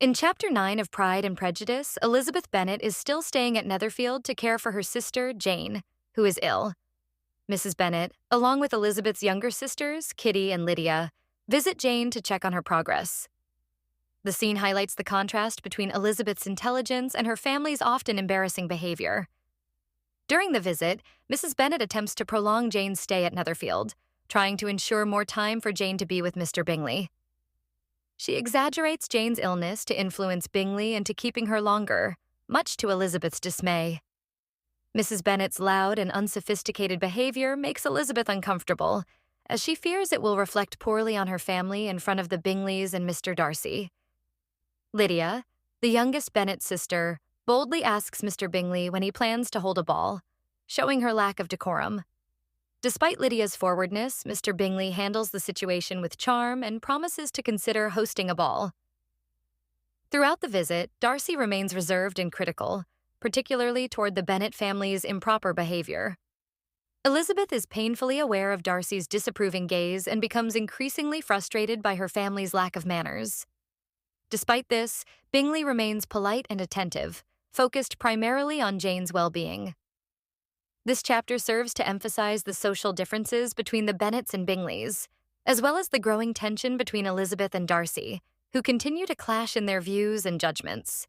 In Chapter 9 of Pride and Prejudice, Elizabeth Bennet is still staying at Netherfield to care for her sister, Jane, who is ill. Mrs. Bennet, along with Elizabeth's younger sisters, Kitty and Lydia, visit Jane to check on her progress. The scene highlights the contrast between Elizabeth's intelligence and her family's often embarrassing behavior. During the visit, Mrs. Bennet attempts to prolong Jane's stay at Netherfield, trying to ensure more time for Jane to be with Mr. Bingley. She exaggerates Jane's illness to influence Bingley into keeping her longer, much to Elizabeth's dismay. Mrs. Bennet's loud and unsophisticated behavior makes Elizabeth uncomfortable, as she fears it will reflect poorly on her family in front of the Bingleys and Mr. Darcy. Lydia, the youngest Bennet sister, boldly asks Mr. Bingley when he plans to hold a ball, showing her lack of decorum. Despite Lydia's forwardness, Mr. Bingley handles the situation with charm and promises to consider hosting a ball. Throughout the visit, Darcy remains reserved and critical, particularly toward the Bennet family's improper behavior. Elizabeth is painfully aware of Darcy's disapproving gaze and becomes increasingly frustrated by her family's lack of manners. Despite this, Bingley remains polite and attentive, focused primarily on Jane's well-being. This chapter serves to emphasize the social differences between the Bennets and Bingleys, as well as the growing tension between Elizabeth and Darcy, who continue to clash in their views and judgments.